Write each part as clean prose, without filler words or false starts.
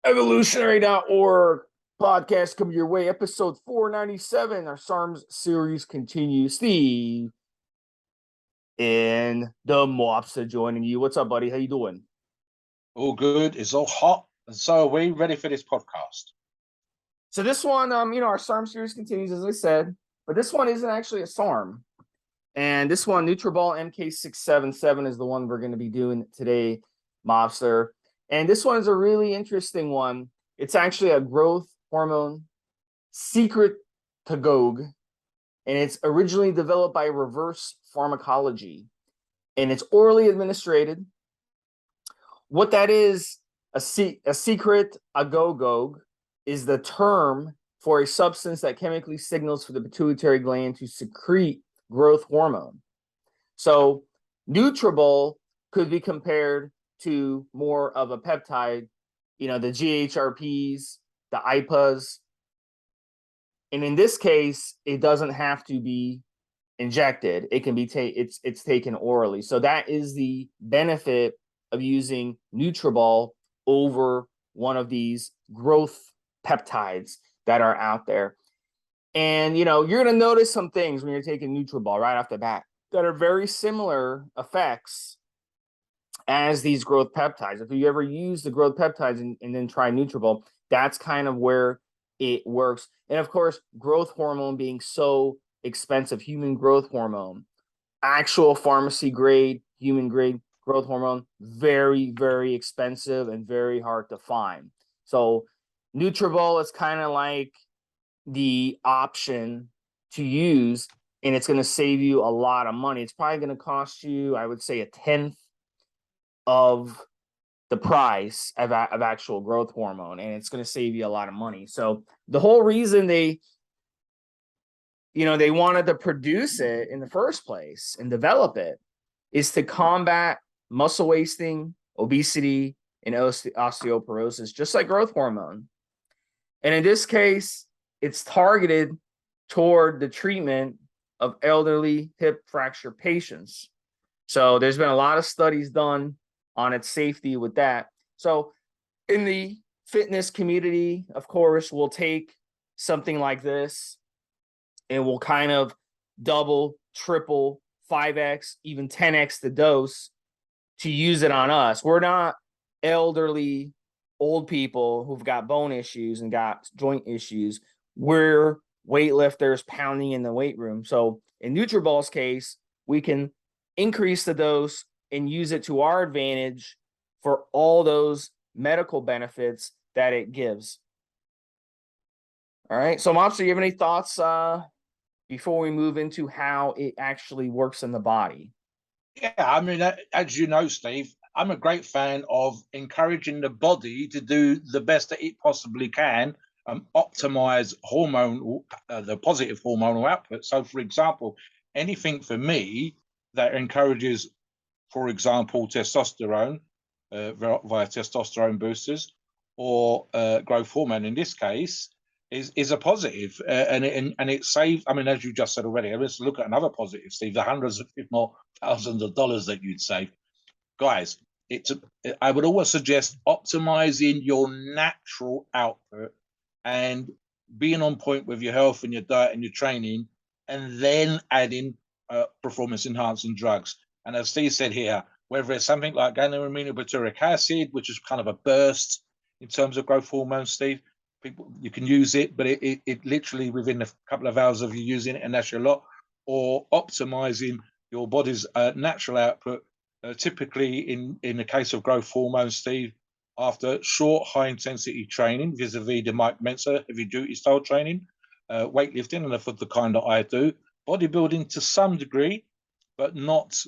Evolutionary.org podcast coming your way, episode 497. Our SARMS series continues. Steve and Da Mobster joining you. What's up, buddy? How you doing? All good. It's all hot, and so are we ready for this podcast. So this one, our SARM series continues, as I said, but this one isn't actually a SARM. And this one, Nutrobal Mk-677 is the one we're going to be doing today, Mobster. And this one is a really interesting one. It's actually a growth hormone, secretagogue, and it's originally developed by reverse pharmacology, and it's orally administered. What that is, a secretagogue is the term for a substance that chemically signals for the pituitary gland to secrete growth hormone. So Nutrobal could be compared to more of a peptide, the GHRPs, the IPAs. And in this case, it doesn't have to be injected. It can be it's taken orally. So that is the benefit of using Nutrobal over one of these growth peptides that are out there. And you're going to notice some things when you're taking Nutrobal right off the bat that are very similar effects as these growth peptides. If you ever use the growth peptides and then try Nutrobal, that's kind of where it works. And of course, growth hormone being so expensive, human growth hormone, actual pharmacy grade, human grade growth hormone, very, very expensive and very hard to find. So Nutrobal is kind of like the option to use, and it's going to save you a lot of money. It's probably going to cost you, I would say, a tenth of the price of actual growth hormone, and it's going to save you a lot of money. So the whole reason they wanted to produce it in the first place and develop it is to combat muscle wasting, obesity, and osteoporosis, just like growth hormone. And in this case, it's targeted toward the treatment of elderly hip fracture patients. So there's been a lot of studies done on its safety with that. So in the fitness community, of course, we'll take something like this and we'll kind of double, triple, 5x, even 10x the dose to use it on us. We're not elderly, old people who've got bone issues and got joint issues. We're weightlifters pounding in the weight room. So in Nutrobal's case, we can increase the dose and use it to our advantage for all those medical benefits that it gives. All right. So Mobster, you have any thoughts before we move into how it actually works in the body? Yeah, I mean, as you know, Steve, I'm a great fan of encouraging the body to do the best that it possibly can, optimize the positive hormonal output. So, for example, anything for me that encourages, for example, testosterone via testosterone boosters or growth hormone in this case is a positive, and it saves. I mean, as you just said already, let's look at another positive, Steve. The hundreds, if not thousands of dollars that you'd save, guys. I would always suggest optimizing your natural output and being on point with your health and your diet and your training, and then adding performance enhancing drugs. And as Steve said here, whether it's something like gamma-aminobutyric acid, which is kind of a burst in terms of growth hormone, Steve, you can use it, but it literally within a couple of hours of you using it, and that's your lot. Or optimizing your body's natural output, typically in the case of growth hormone, Steve, after short, high-intensity training, vis-a-vis the Mike Mensa heavy-duty style training, weightlifting, and for the kind that I do, bodybuilding to some degree, but not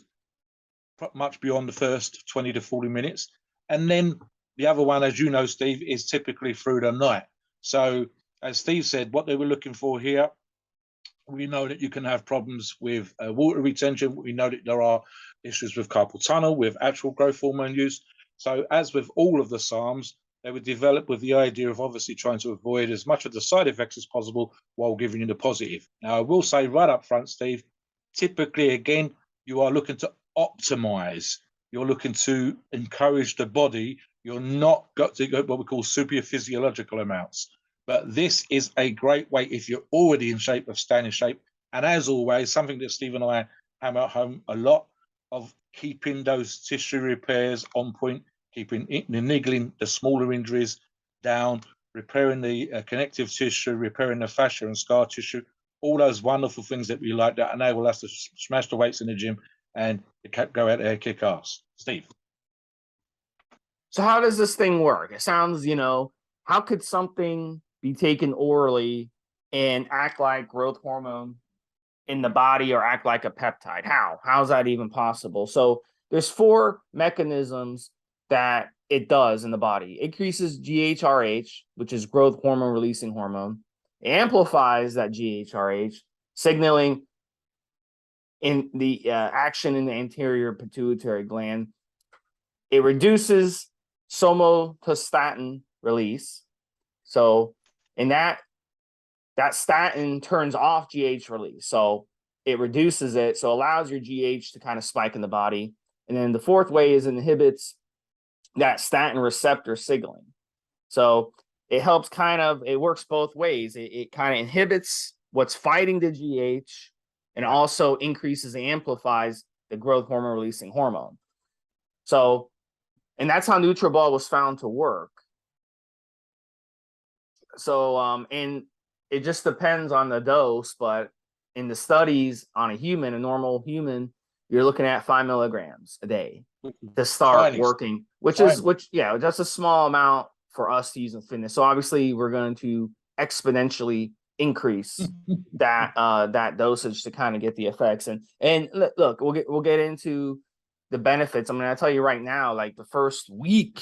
much beyond the first 20 to 40 minutes. And then the other one, as you know, Steve, is typically through the night. So as Steve said, what they were looking for here, we know that you can have problems with water retention. We know that there are issues with carpal tunnel, with actual growth hormone use. So as with all of the SARMs, they were developed with the idea of obviously trying to avoid as much of the side effects as possible while giving you the positive. Now, I will say right up front, Steve, typically, again, you are looking to optimize. You're looking to encourage the body You're not got to go what we call superphysiological amounts. But this is a great way if you're already in shape of staying in shape. And as always, something that Steve and I hammer home a lot of keeping those tissue repairs on point, keeping the niggling, the smaller injuries down, repairing the connective tissue, repairing the fascia and scar tissue, all those wonderful things that we like that enable us to smash the weights in the gym and go out there, kick ass. Steve. So how does this thing work? It sounds, how could something be taken orally and act like growth hormone in the body or act like a peptide? How's that even possible? So there's 4 mechanisms that it does in the body. It increases GHRH, which is growth hormone releasing hormone. It amplifies that GHRH, signaling in the action in the anterior pituitary gland. It reduces somatostatin release. So in that statin turns off GH release. So it reduces it. So allows your GH to kind of spike in the body. And then the 4th way is it inhibits that statin receptor signaling. So it helps it works both ways. It kind of inhibits what's fighting the GH and also increases and amplifies the growth hormone releasing hormone. So, and that's how Nutrobal was found to work. So, and it just depends on the dose, but in the studies on a normal human, you're looking at 5 milligrams a day to start working, which is that's a small amount for us to use in fitness. So obviously we're going to exponentially increase that dosage to kind of get the effects. And look, we'll get into the benefits. I'm going to tell you right now, like the first week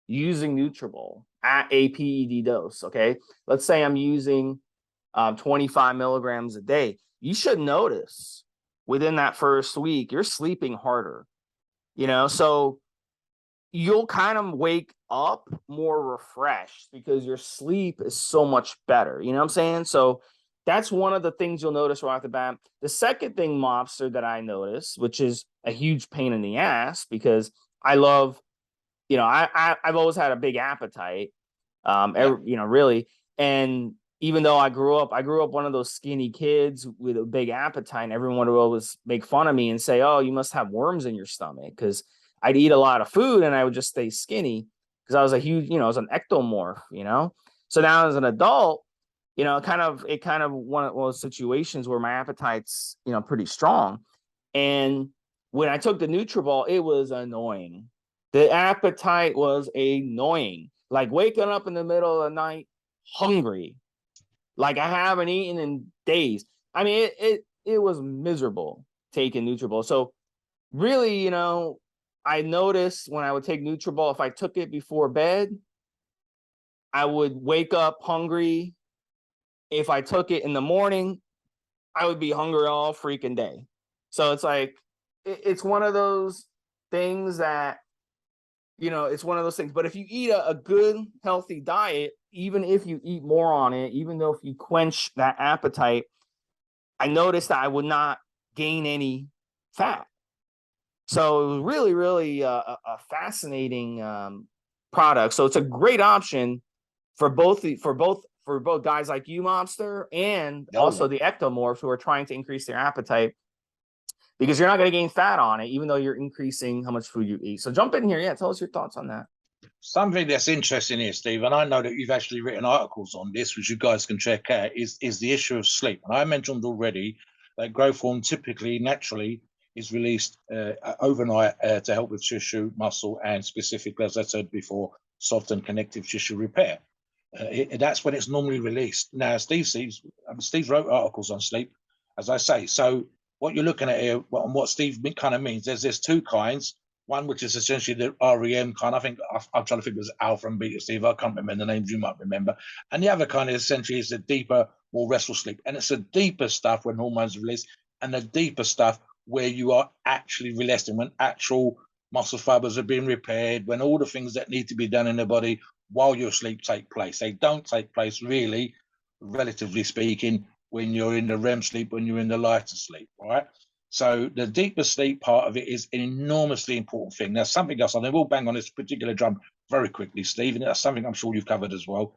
using Nutrobal at a PED dose. Okay, let's say I'm using 25 milligrams a day. You should notice within that first week you're sleeping harder. So you'll kind of wake up more refreshed because your sleep is so much better. You know what I'm saying? So that's one of the things you'll notice right off the bat. The second thing, Mobster, that I notice, which is a huge pain in the ass, because I love, I've always had a big appetite, really. And even though I grew up one of those skinny kids with a big appetite, and everyone would always make fun of me and say, "Oh, you must have worms in your stomach," because I'd eat a lot of food and I would just stay skinny because I was a huge, I was an ectomorph, So now as an adult, it kind of one of those situations where my appetite's, pretty strong. And when I took the Nutrobal, it was annoying. The appetite was annoying. Like waking up in the middle of the night hungry. Like I haven't eaten in days. I mean, it was miserable taking Nutrobal. So really, I noticed when I would take Nutrobal, if I took it before bed, I would wake up hungry. If I took it in the morning, I would be hungry all freaking day. So it's like, it's one of those things that, it's one of those things. But if you eat a good, healthy diet, even if you eat more on it, even though if you quench that appetite, I noticed that I would not gain any fat. So it was really, really a fascinating product. So it's a great option for both guys like you, Mobster, and also the ectomorphs who are trying to increase their appetite, because you're not going to gain fat on it, even though you're increasing how much food you eat. So jump in here. Yeah, tell us your thoughts on that. Something that's interesting here, Steve, and I know that you've actually written articles on this, which you guys can check out, is the issue of sleep. And I mentioned already that growth hormone typically, naturally, is released overnight to help with tissue, muscle, and specifically, as I said before, soft and connective tissue repair. That's when it's normally released. Now, Steve wrote articles on sleep, as I say. So what you're looking at here, and what Steve kind of means, there's 2 kinds. One, which is essentially the REM kind. I think I'm trying to think it was alpha and beta, Steve. I can't remember the names, you might remember. And the other kind is essentially is the deeper, more restful sleep. And it's the deeper stuff when hormones are released, and the deeper stuff where you are actually resting, when actual muscle fibers are being repaired, when all the things that need to be done in the body while you're asleep take place. They don't take place really, relatively speaking, when you're in the REM sleep, when you're in the lighter sleep, all right? So the deeper sleep part of it is an enormously important thing. Now, something else, and I will bang on this particular drum very quickly, Steve, and that's something I'm sure you've covered as well.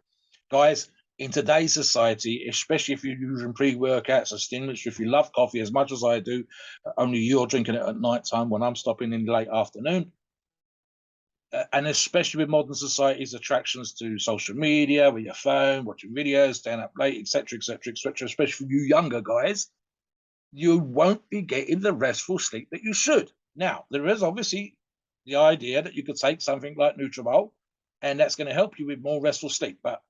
Guys, in today's society, especially if you're using pre-workouts or stimulants, if you love coffee as much as I do, only you're drinking it at night time when I'm stopping in the late afternoon, and especially with modern society's attractions to social media, with your phone, watching videos, staying up late, etc., etc., etc., especially for you younger guys, you won't be getting the restful sleep that you should. Now, there is obviously the idea that you could take something like Nutrobal, and that's going to help you with more restful sleep. But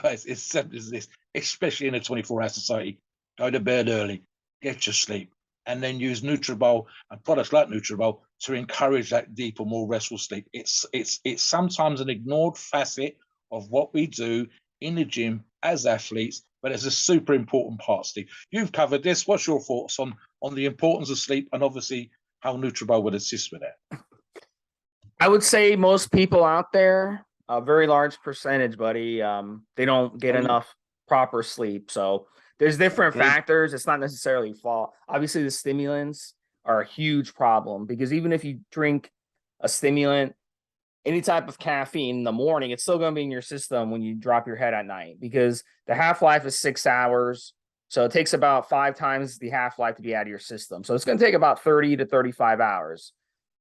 guys, it's simple as this, especially in a 24-hour society. Go to bed early, get your sleep, and then use Nutrobal and products like Nutrobal to encourage that deeper, more restful sleep. It's sometimes an ignored facet of what we do in the gym as athletes, but it's a super important part, Steve. You've covered this. What's your thoughts on the importance of sleep and obviously how Nutrobal would assist with that? I would say most people out there, a very large percentage, buddy, they don't get enough proper sleep. So there's different factors. It's not necessarily fault. Obviously, the stimulants are a huge problem because even if you drink a stimulant, any type of caffeine in the morning, it's still going to be in your system when you drop your head at night because the half-life is 6 hours. So it takes about 5 times the half-life to be out of your system. So it's going to take about 30 to 35 hours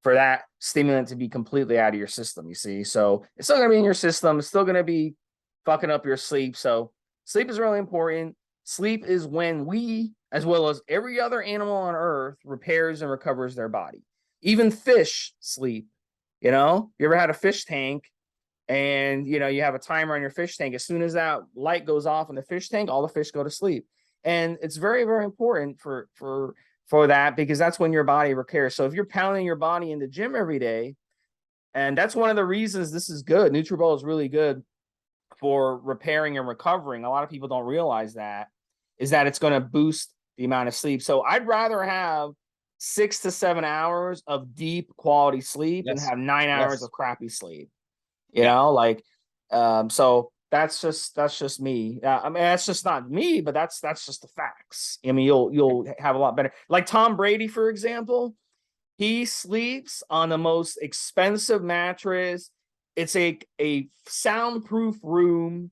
for that stimulant to be completely out of your system, you see. So it's still going to be in your system. It's still going to be fucking up your sleep. So sleep is really important. Sleep is when we, as well as every other animal on earth, repairs and recovers their body. Even fish sleep. You know, you ever had a fish tank and, you know, you have a timer on your fish tank. As soon as that light goes off in the fish tank, all the fish go to sleep. And it's very, very important for that because that's when your body repairs. So if you're pounding your body in the gym every day, and that's one of the reasons this is good. Nutrobal is really good for repairing and recovering. A lot of people don't realize that, is that it's going to boost the amount of sleep. So I'd rather have 6 to 7 hours of deep quality sleep and have 9 hours of crappy sleep. You know, like, so that's just me. I mean, that's just not me, but that's just the facts. I mean, you'll have a lot better. Like Tom Brady, for example, he sleeps on the most expensive mattress. It's a soundproof room,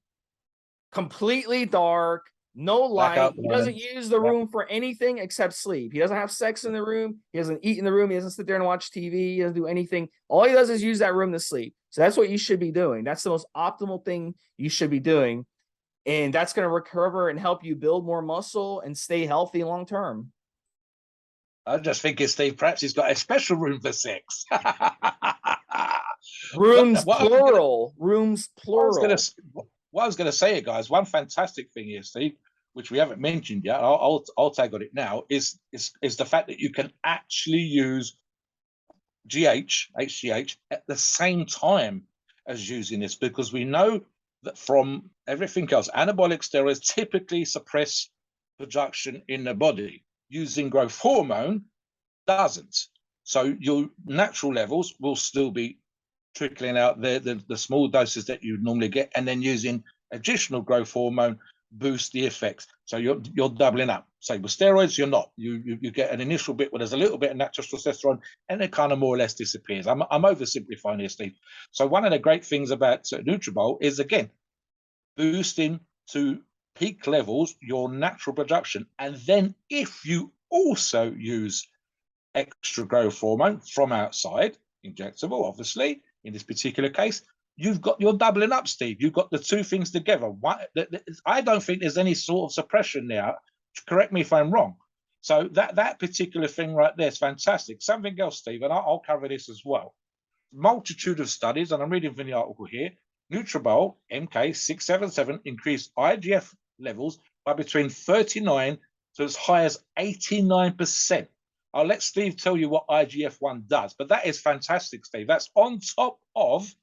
completely dark. No light. He doesn't use the room for anything except sleep. He doesn't have sex in the room. He doesn't eat in the room. He doesn't sit there and watch TV. He doesn't do anything. All he does is use that room to sleep. So that's what you should be doing. That's the most optimal thing you should be doing. And that's going to recover and help you build more muscle and stay healthy long term. I just think Steve, perhaps he's got a special room for sex. Rooms plural. Rooms plural. What I was going to say, guys, one fantastic thing here, Steve, which we haven't mentioned yet, I'll tag on it now, is the fact that you can actually use HGH, at the same time as using this, because we know that from everything else, anabolic steroids typically suppress production in the body. Using growth hormone doesn't. So your natural levels will still be trickling out the small doses that you normally get, and then using additional growth hormone boost the effects. So you're doubling up. Say with steroids, you're not. You get an initial bit where there's a little bit of natural testosterone, and it kind of more or less disappears. I'm oversimplifying here, Steve. So one of the great things about Nutrobal is, again, boosting to peak levels your natural production, and then if you also use extra growth hormone from outside, injectable, obviously, in this particular case, you're doubling up, Steve. You've got the two things together. I don't think there's any sort of suppression there. Correct me if I'm wrong. So that particular thing right there is fantastic. Something else, Steve, and I'll cover this as well. Multitude of studies, and I'm reading from the article here. Nutrobal Mk-677 increased IGF levels by between 39 to as high as 89%. I'll let Steve tell you what IGF-1 does, but that is fantastic, Steve. That's on top of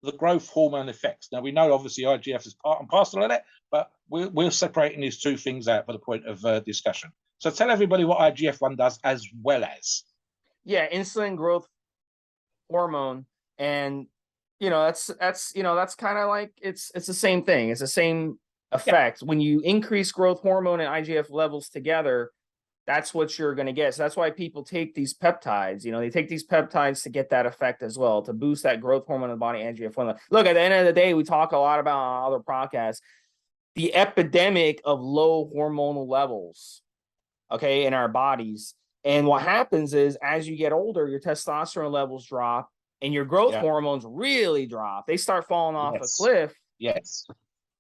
the growth hormone effects. Now, we know, obviously, IGF is part and parcel of that, but we're separating these two things out for the point of discussion. So tell everybody what IGF-1 does as well as. Yeah, insulin growth hormone. And, you know, that's kind of like, it's the same thing. It's the same effect. When you increase growth hormone and IGF levels together, that's what you're going to get. So that's why people take these peptides. They take these peptides to get that effect as well, to boost that growth hormone in the body, IGF-1. Look, at the end of the day, we talk a lot about on other podcasts, the epidemic of low hormonal levels, okay, in our bodies. And what happens is, as you get older, your testosterone levels drop and your growth hormones really drop. They start falling off a cliff. Yes.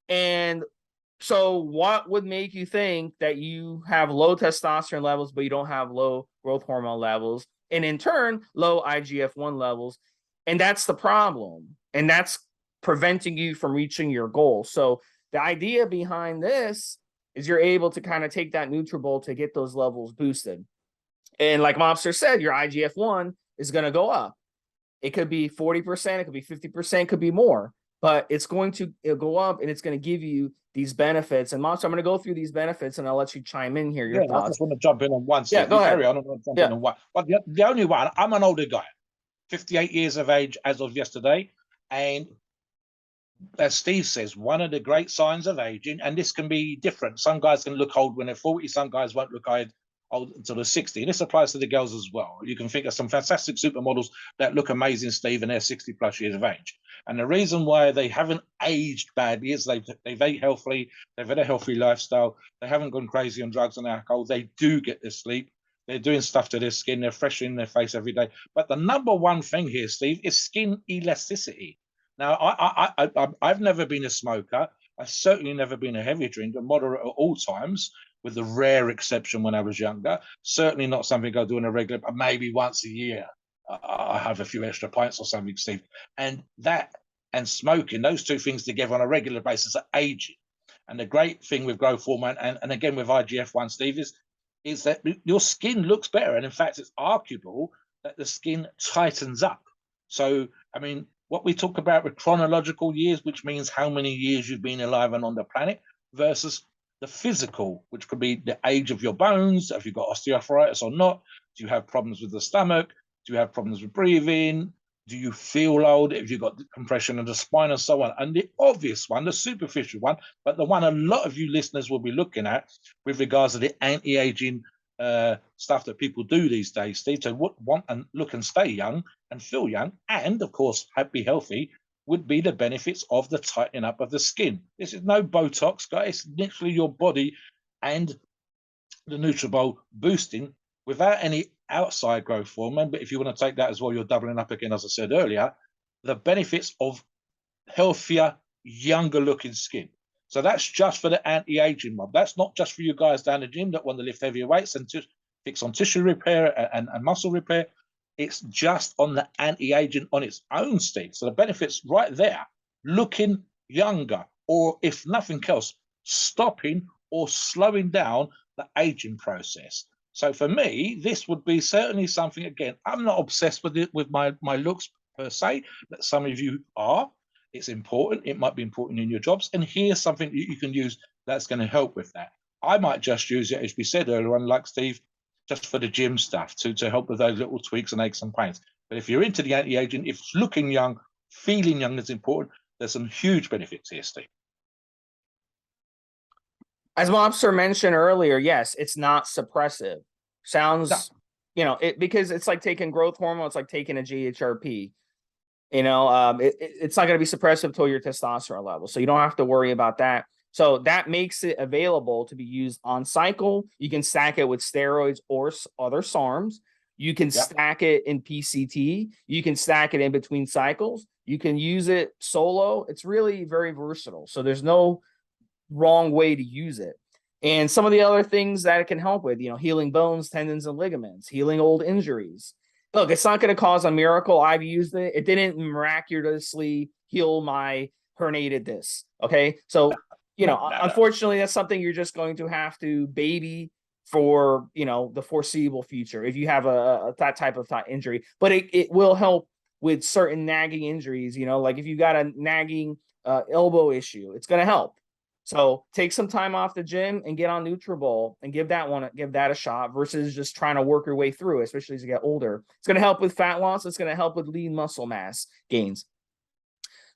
And so what would make you think that you have low testosterone levels, but you don't have low growth hormone levels, and in turn, low IGF-1 levels? And that's the problem. And that's preventing you from reaching your goal. So the idea behind this is you're able to kind of take that Nutrobal to get those levels boosted. And like Mobster said, your IGF-1 is going to go up. It could be 40%, it could be 50%, it could be more. But it'll go up, and it's going to give you these benefits. And Monster, I'm going to go through these benefits, and I'll let you chime in here. Your thoughts. I just want to jump in on one. Yeah, go ahead. Carry on. I'm jump in on one. Well, the only one, I'm an older guy, 58 years of age as of yesterday. And as Steve says, one of the great signs of aging, and this can be different. Some guys can look old when they're 40. Some guys won't look old until they're 60. And this applies to the girls as well. You can think of some fantastic supermodels that look amazing, Steve, and they're 60 plus years of age. And the reason why they haven't aged badly is they've ate healthily, they've had a healthy lifestyle, they haven't gone crazy on drugs and alcohol, they do get their sleep, they're doing stuff to their skin, they're fresh in their face every day. But the number one thing here, Steve, is skin elasticity. Now, I've never been a smoker. I've certainly never been a heavy drinker, moderate at all times, with the rare exception when I was younger. Certainly not something I do on a regular, but maybe once a year. I have a few extra pints or something, Steve. And that and smoking, those two things together on a regular basis are aging. And the great thing with growth hormone and again with IGF-1, Steve, is that your skin looks better. And in fact, it's arguable that the skin tightens up. So, I mean, what we talk about with chronological years, which means how many years you've been alive and on the planet, versus the physical, which could be the age of your bones. Have you got osteoarthritis or not? Do you have problems with the stomach? Do you have problems with breathing? Do you feel old? Have you got compression of the spine and so on? And the obvious one, the superficial one, but the one a lot of you listeners will be looking at with regards to the anti-aging stuff that people do these days, Steve, to want and look and stay young and feel young and, of course, be healthy, would be the benefits of the tightening up of the skin. This is no Botox, guys. It's literally your body and the Nutrobal boosting without any outside growth hormone. But if you want to take that as well, you're doubling up again, as I said earlier, the benefits of healthier, younger looking skin. So that's just for the anti-aging mob. That's not just for you guys down the gym that want to lift heavier weights and fix on tissue repair and muscle repair. It's just on the anti-aging on its own, Steve. So the benefits right there, looking younger, or if nothing else, stopping or slowing down the aging process. So for me, this would be certainly something, again, I'm not obsessed with it, with my looks per se, but some of you are. It's important. It might be important in your jobs. And here's something that you can use that's going to help with that. I might just use it, as we said earlier on, like Steve, just for the gym stuff to help with those little tweaks and aches and pains. But if you're into the anti-aging, if looking young, feeling young is important, there's some huge benefits here, Steve. As Mobster mentioned earlier, yes, it's not suppressive. Sounds, because it's like taking growth hormone. It's like taking a GHRP. It's not going to be suppressive until your testosterone level. So you don't have to worry about that. So that makes it available to be used on cycle. You can stack it with steroids or other SARMs. You can stack it in PCT. You can stack it in between cycles. You can use it solo. It's really very versatile. So there's no wrong way to use it. And some of the other things that it can help with, healing bones, tendons, and ligaments, healing old injuries. Look, it's not going to cause a miracle. I've used it. It didn't miraculously heal my herniated disc. Okay. So, unfortunately, that's something you're just going to have to baby for, the foreseeable future if you have that type of injury. But it will help with certain nagging injuries, like if you got a nagging elbow issue, it's going to help. So take some time off the gym and get on Nutrobal and give that a shot versus just trying to work your way through it, especially as you get older. It's going to help with fat loss. It's going to help with lean muscle mass gains.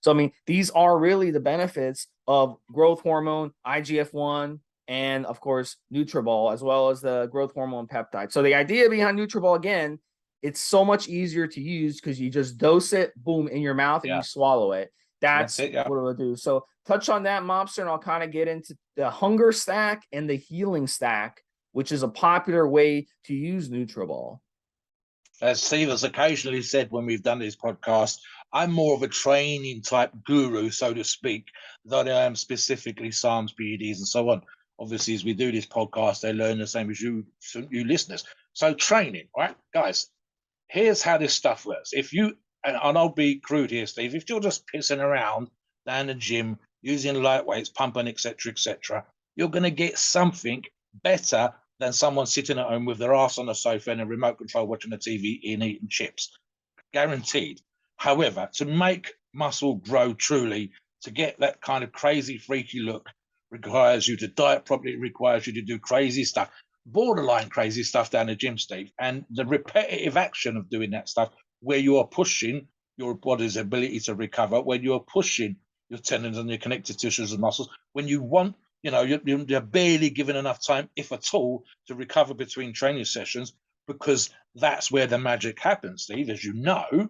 So, these are really the benefits of growth hormone, IGF-1, and of course Nutrobal, as well as the growth hormone peptide. So the idea behind Nutrobal, again, it's so much easier to use because you just dose it, boom, in your mouth, and you swallow it. That's it, what it will do. So touch on that, Mobster, and I'll kind of get into the hunger stack and the healing stack, which is a popular way to use Nutrobal. As Steve has occasionally said when we've done this podcast, I'm more of a training type guru, so to speak, than I am specifically SARMS, PEDs, and so on. Obviously, as we do this podcast, they learn the same as you listeners. So training, right, guys, here's how this stuff works. If you, and I'll be crude here, Steve, if you're just pissing around down the gym, using light weights, pumping, etc., you're going to get something better than someone sitting at home with their ass on the sofa and a remote control watching the TV and eating chips. Guaranteed. However, to make muscle grow truly, to get that kind of crazy, freaky look, requires you to diet properly, requires you to do crazy stuff, borderline crazy stuff down the gym, Steve. And the repetitive action of doing that stuff, where you are pushing your body's ability to recover, when you are pushing your tendons and your connective tissues and muscles, when you want, you're barely given enough time, if at all, to recover between training sessions, because that's where the magic happens, Steve. As you know,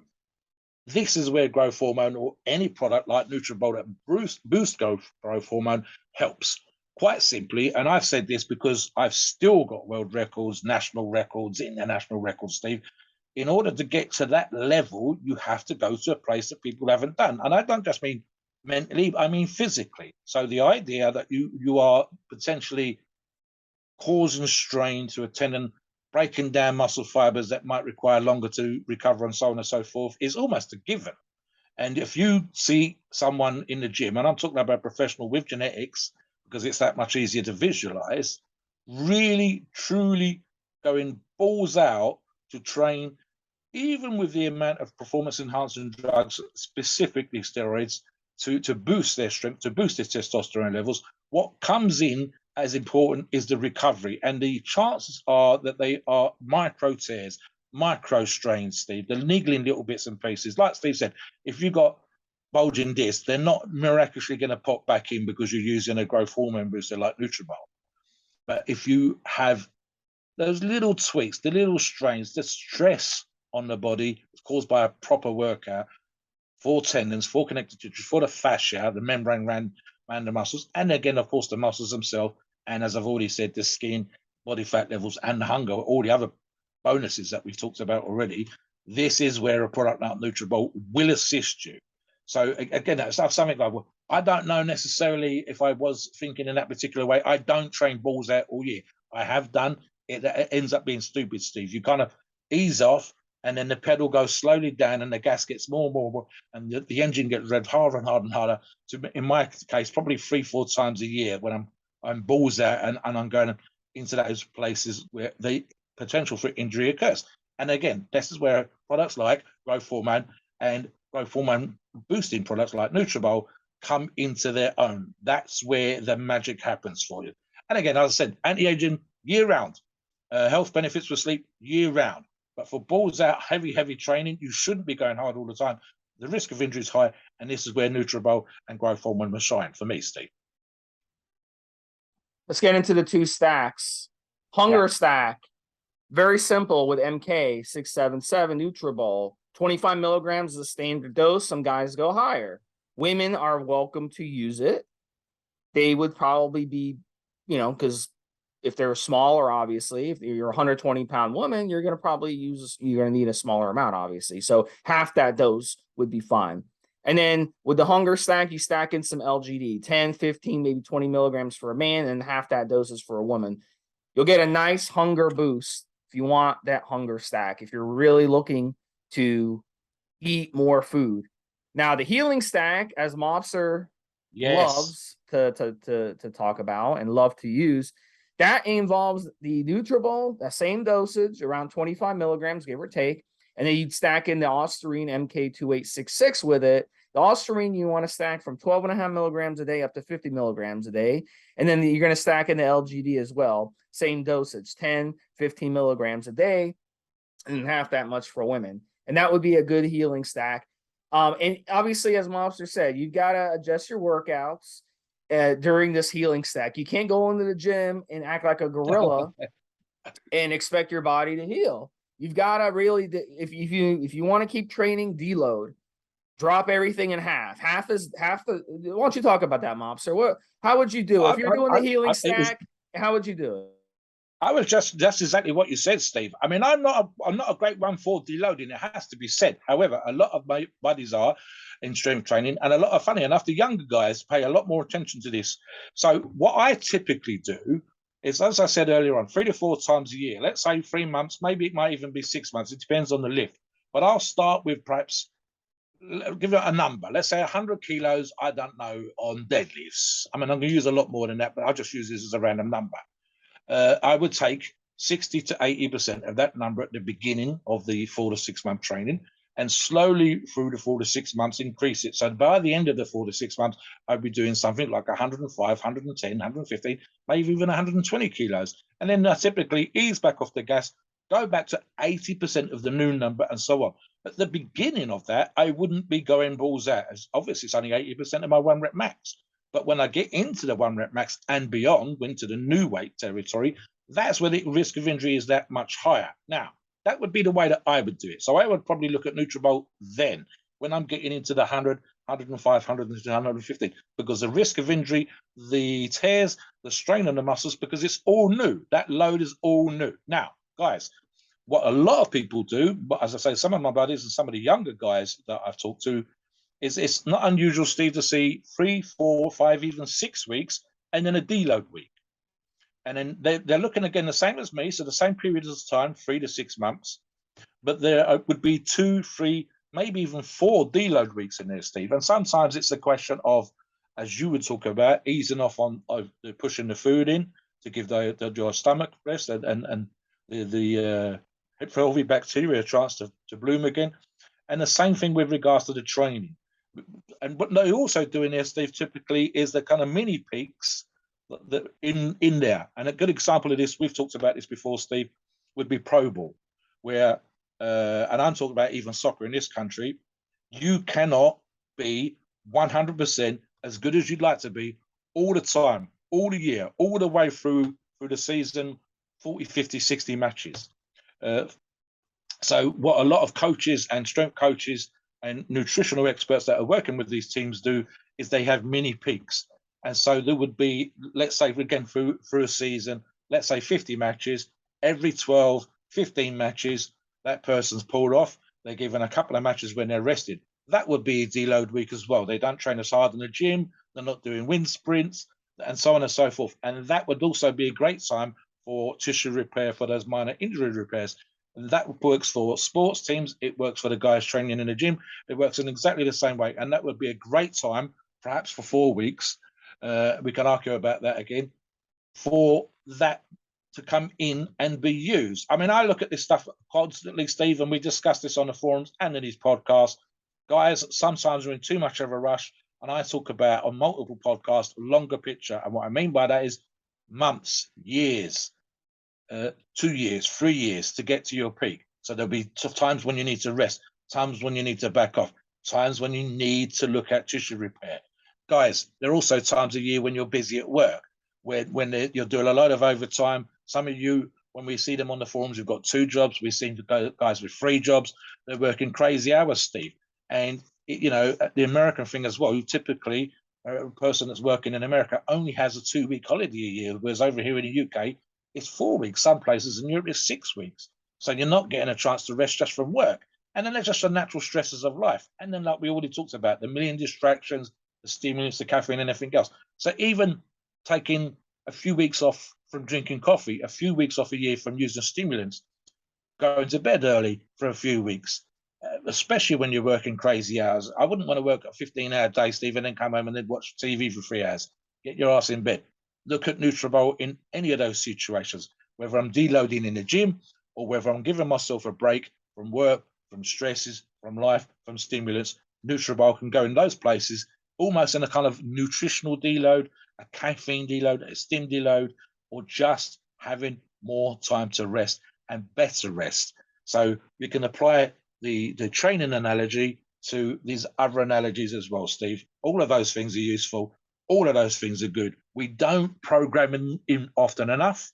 this is where growth hormone or any product like Nutrobal that boost growth hormone helps. Quite simply, and I've said this because I've still got world records, national records, international records, Steve. In order to get to that level, you have to go to a place that people haven't done. And I don't just mean mentally, I mean physically. So the idea that you are potentially causing strain to a tendon, breaking down muscle fibers that might require longer to recover, and so on and so forth, is almost a given. And if you see someone in the gym, and I'm talking about professional with genetics, because it's that much easier to visualize, really, truly going balls out to train, even with the amount of performance enhancing drugs, specifically steroids, to boost their strength, to boost their testosterone levels, what comes in as important is the recovery. And the chances are that they are micro tears, micro strains, Steve, the niggling little bits and pieces. Like Steve said, if you got bulging discs, they're not miraculously going to pop back in because you're using a growth hormone booster like Nutrobal. But if you have those little tweaks, the little strains, the stress on the body caused by a proper workout for tendons, for connective tissue, for the fascia, the membrane around the muscles, and again, of course, the muscles themselves. And as I've already said, the skin, body fat levels, and the hunger, all the other bonuses that we've talked about already. This is where a product like Nutrobal will assist you. So again, that's something like, well, I don't know necessarily if I was thinking in that particular way. I don't train balls out all year. I have done. It ends up being stupid, Steve. You kind of ease off, and then the pedal goes slowly down, and the gas gets more and more, and the engine gets revved harder and harder and harder. So in my case, probably 3-4 times a year when I'm balls out and I'm going into those places where the potential for injury occurs. And again, this is where products like growth hormone and growth hormone boosting products like Nutrobal come into their own. That's where the magic happens for you. And again, as I said, anti-aging year round, health benefits for sleep year round. But for balls out, heavy training, you shouldn't be going hard all the time. The risk of injury is high, and this is where Nutrobal and growth hormone will shine for me, Steve. Let's get into the two stacks. Hunger stack, very simple with Mk-677 Nutrobal. 25 milligrams is a standard dose. Some guys go higher. Women are welcome to use it. They would probably be, because if they're smaller, obviously, if you're a 120-pound woman, you're going to need a smaller amount, obviously. So half that dose would be fine. And then with the hunger stack, you stack in some LGD, 10, 15, maybe 20 milligrams for a man, and half that dose is for a woman. You'll get a nice hunger boost if you want that hunger stack, if you're really looking to eat more food. Now, the healing stack, as Mobster loves to talk about and love to use, that involves the Nutrobal, the same dosage, around 25 milligrams, give or take. And then you'd stack in the Ostarine Mk-2866 with it. The Ostarine you want to stack from 12.5 milligrams a day up to 50 milligrams a day. And then you're going to stack in the LGD as well. Same dosage, 10, 15 milligrams a day, and half that much for women. And that would be a good healing stack. And obviously, as Mobster said, you've got to adjust your workouts. during this healing stack. You can't go into the gym and act like a gorilla and expect your body to heal. You've got to really, if you want to keep training, deload, drop everything in half. Half the. Why don't you talk about that, Mobster? How would you do if you're doing the healing stack? How would you do it? I was just exactly what you said, Steve. I mean, I'm not a great one for deloading. It has to be said. However, a lot of my buddies are in strength training, and a lot of, funny enough, the younger guys pay a lot more attention to this. So what I typically do is, as I said earlier on, 3 to 4 times a year. Let's say 3 months, maybe it might even be 6 months. It depends on the lift. But I'll start with perhaps, give it a number. Let's say 100 kilos, I don't know, on deadlifts. I mean, I'm going to use a lot more than that, but I'll just use this as a random number. I would take 60 to 80% of that number at the beginning of the 4 to 6 month training, and slowly through the 4 to 6 months increase it. So by the end of the 4 to 6 months, I'd be doing something like 105, 110, 150, maybe even 120 kilos. And then I typically ease back off the gas, go back to 80% of the new number, and so on. At the beginning of that, I wouldn't be going balls out, as obviously it's only 80% of my 1 rep max. But when I get into the 1 rep max and beyond, into the new weight territory, that's where the risk of injury is that much higher. Now, that would be the way that I would do it. So I would probably look at Nutrobal then, when I'm getting into the 100, 105, 100, 150, because the risk of injury, the tears, the strain on the muscles, because it's all new. That load is all new. Now, guys, what a lot of people do, but as I say, some of my buddies and some of the younger guys that I've talked to, is it's not unusual, Steve, to see 3, 4, 5, even 6 weeks, and then a deload week. And then they're looking again the same as me, so the same period of time, 3 to 6 months, but there would be 2, 3, maybe even 4 deload weeks in there, Steve. And sometimes it's a question of, as you would talk about, easing off on pushing the food in to give your stomach rest and the healthy bacteria a chance to bloom again. And the same thing with regards to the training. And what they also do in there, Steve, typically is the kind of mini peaks that in there. And a good example of this, we've talked about this before, Steve, would be Pro Ball, where, and I'm talking about even soccer in this country, you cannot be 100% as good as you'd like to be all the time, all the year, all the way through the season, 40, 50, 60 matches. So what a lot of coaches and strength coaches and nutritional experts that are working with these teams do is they have mini peaks. And so there would be, let's say, again, through a season, let's say 50 matches, every 12, 15 matches, that person's pulled off. They're given a couple of matches when they're rested. That would be a deload week as well. They don't train as hard in the gym. They're not doing wind sprints and so on and so forth. And that would also be a great time for tissue repair, for those minor injury repairs. And that works for sports teams. It works for the guys training in the gym. It works in exactly the same way. And that would be a great time, perhaps for 4 weeks. We can argue about that again, for that to come in and be used. I mean, I look at this stuff constantly, Steve, and we discuss this on the forums and in these podcasts. Guys, sometimes we're in too much of a rush. And I talk about on multiple podcasts, longer picture. And what I mean by that is months, years, 2 years, 3 years to get to your peak. So there'll be times when you need to rest, times when you need to back off, times when you need to look at tissue repair. Guys, there are also times a year when you're busy at work, when you're doing a lot of overtime. Some of you, when we see them on the forums, you've got 2 jobs. We've seen guys with 3 jobs. They're working crazy hours, Steve. And, you know, the American thing as well, you typically, a person that's working in America only has a 2-week holiday a year, whereas over here in the UK, it's 4 weeks. Some places in Europe, it's 6 weeks. So you're not getting a chance to rest just from work. And then there's just the natural stresses of life. And then, like we already talked about, the million distractions, the stimulants, the caffeine, and everything else. So even taking a few weeks off from drinking coffee, a few weeks off a year from using stimulants, going to bed early for a few weeks, especially when you're working crazy hours. I wouldn't want to work a 15-hour day, Steve, and then come home and then watch TV for 3 hours. Get your ass in bed. Look at Nutrobal in any of those situations, whether I'm deloading in the gym or whether I'm giving myself a break from work, from stresses, from life, from stimulants. Nutrobal can go in those places almost in a kind of nutritional deload, a caffeine deload, a stim deload, or just having more time to rest and better rest. So we can apply the training analogy to these other analogies as well, Steve. All of those things are useful. All of those things are good. We don't program in often enough.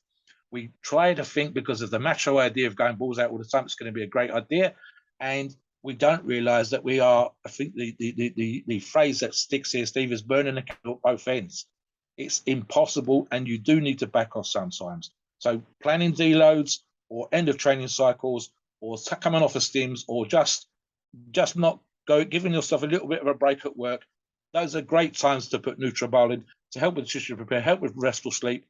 We try to think because of the macho idea of going balls out all the time, it's going to be a great idea. And we don't realize that we are, I think the phrase that sticks here, Steve, is burning the candle at both ends. It's impossible, and you do need to back off sometimes. So planning deloads or end of training cycles or coming off of stims or just not giving yourself a little bit of a break at work. Those are great times to put Nutrobal in to help with tissue repair, help with restful sleep,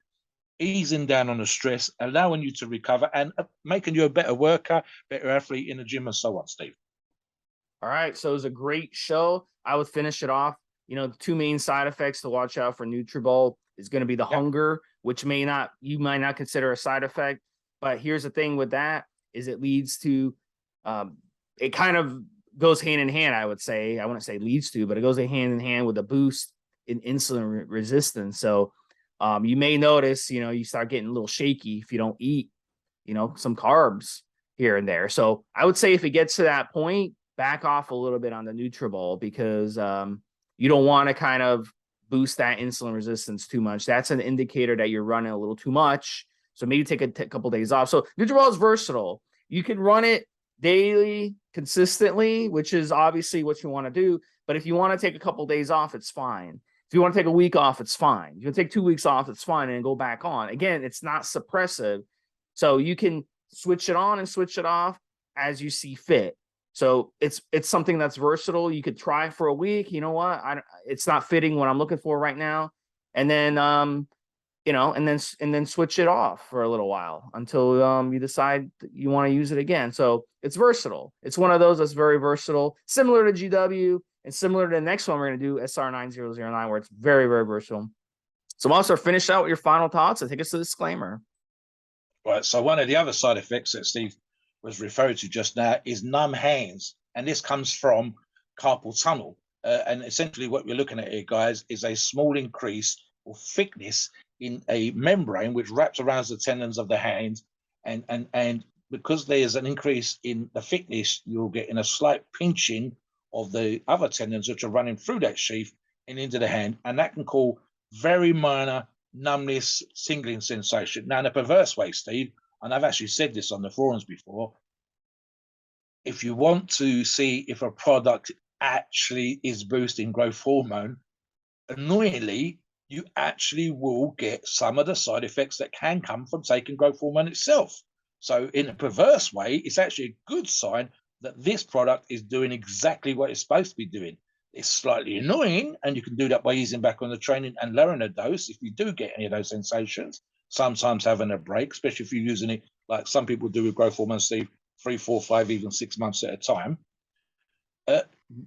easing down on the stress, allowing you to recover, and making you a better worker, better athlete in the gym, and so on, Steve. All right, so it was a great show. I would finish it off. You know, the two main side effects to watch out for Nutrobal is going to be the hunger, which you might not consider a side effect. But here's the thing with that is it leads to, it kind of goes hand in hand, I would say. I wouldn't say leads to, but it goes hand in hand with a boost in insulin resistance. So you may notice, you know, you start getting a little shaky if you don't eat, you know, some carbs here and there. So I would say if it gets to that point, back off a little bit on the Nutrobal because you don't want to kind of boost that insulin resistance too much. That's an indicator that you're running a little too much. So maybe take a couple days off. So Nutrobal is versatile. You can run it daily, consistently, which is obviously what you want to do. But if you want to take a couple days off, it's fine. If you want to take a week off, it's fine. If you want to take 2 weeks off, it's fine, and go back on. Again, it's not suppressive. So you can switch it on and switch it off as you see fit. So it's something that's versatile. You could try for a week. You know what? It's not fitting what I'm looking for right now. And then you know, and then switch it off for a little while until you decide you want to use it again. So it's versatile. It's one of those that's very versatile, similar to GW and similar to the next one we're going to do, SR9009, where it's very, very versatile. So Monster, finish out with your final thoughts and take us to the disclaimer. Right. So one of the other side effects that Steve was referred to just now is numb hands. And this comes from carpal tunnel. And essentially what we're looking at here, guys, is a small increase or thickness in a membrane which wraps around the tendons of the hand, and because there's an increase in the thickness, you'll get in a slight pinching of the other tendons which are running through that sheath and into the hand, and that can cause very minor numbness, tingling sensation. Now, in a perverse way, Steve, and I've actually said this on the forums before, if you want to see if a product actually is boosting growth hormone, annoyingly, you actually will get some of the side effects that can come from taking growth hormone itself. So in a perverse way, it's actually a good sign that this product is doing exactly what it's supposed to be doing. It's slightly annoying, and you can do that by easing back on the training and lowering the dose if you do get any of those sensations. Sometimes having a break, especially if you're using it like some people do with growth hormone, Steve, 3, 4, 5, even 6 months at a time.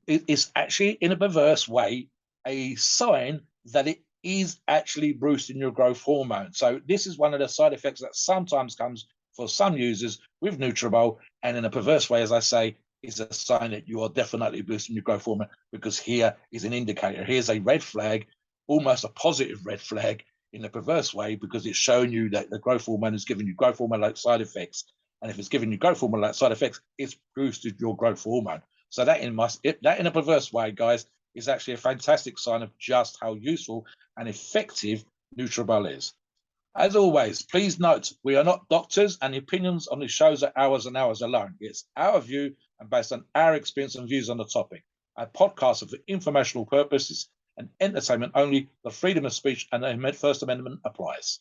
It's actually, in a perverse way, a sign that it is actually boosting your growth hormone. So this is one of the side effects that sometimes comes for some users with Nutrobal, and in a perverse way, as I say, is a sign that you are definitely boosting your growth hormone, because here is an indicator. Here's a red flag, almost a positive red flag in a perverse way, because it's showing you that the growth hormone is giving you growth hormone-like side effects. And if it's giving you growth hormone-like side effects, it's boosted your growth hormone. So that in a perverse way, guys, is actually a fantastic sign of just how useful and effective Nutrobal is. As always, please note, we are not doctors, and the opinions on the shows are ours and ours alone. It's our view and based on our experience and views on the topic. Our podcasts are for informational purposes and entertainment only. The freedom of speech and the First Amendment applies.